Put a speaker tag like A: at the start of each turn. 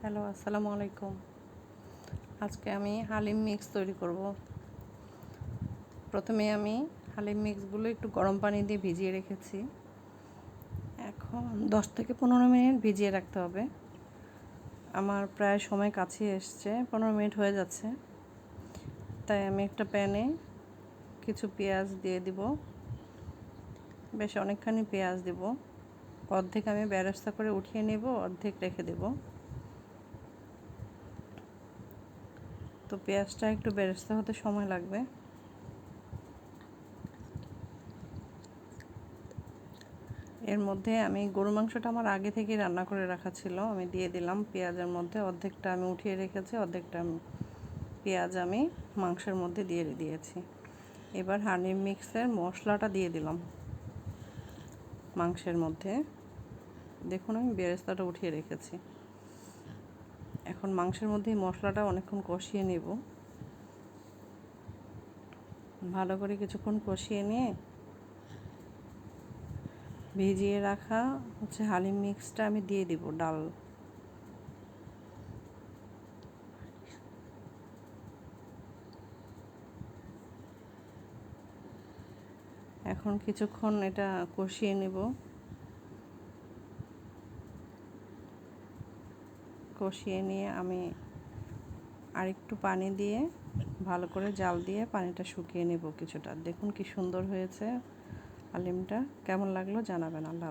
A: Hello, আসসালামু আলাইকুম। আজকে আমি হালিম মিক্স তৈরি করব। প্রথমে আমি হালিম মিক্সগুলো একটু গরম পানি দিয়ে ভিজিয়ে রেখেছি। এখন 10 থেকে 15 মিনিট ভিজিয়ে রাখতে হবে। আমার প্রায় সময় কাছে এসছে, 15 মিনিট হয়ে যাচ্ছে। তাই আমি একটা প্যানে কিছু পেঁয়াজ দিয়ে দিব। বেশ অনেকখানি পেঁয়াজ দিব। অর্ধেক আমি বেরেস্তা করে উঠিয়ে নেব, অর্ধেক রেখে দেব। তো পেঁয়াজটা একটু বেরেস্তা হতে সময় লাগবে। এর মধ্যে আমি গরু মাংসটা আমার আগে থেকে রান্না করে রাখা ছিল, আমি দিয়ে দিলাম পেঁয়াজের মধ্যে। অর্ধেকটা আমি উঠিয়ে রেখেছি, অর্ধেকটা পেঁয়াজ আমি মাংসের মধ্যে দিয়ে দিয়েছি। এবার হালিম মিক্সের মশলাটা দিয়ে দিলাম মাংসের মধ্যে। দেখুন আমি বেরেস্তাটা উঠিয়ে রেখেছি। এখন মাংসের মধ্যে মশলাটা অনেকক্ষণ কষিয়ে নেব। ভালো করে কিছুক্ষণ কষিয়ে নিয়ে ভিজিয়ে রাখা হালিম মিক্সটা আমি দিয়ে দিব ডাল। এখন কিছুক্ষণ এটা কষিয়ে নেব। কষিয়ে নিয়ে আমি আরেকটু পানি দিয়ে ভালো করে জাল দিয়ে পানিটা শুকিয়ে নেব কিছুটা। দেখুন কি সুন্দর হয়েছে হালিমটা। কেমন লাগলো জানাবেন। আল্লাহ।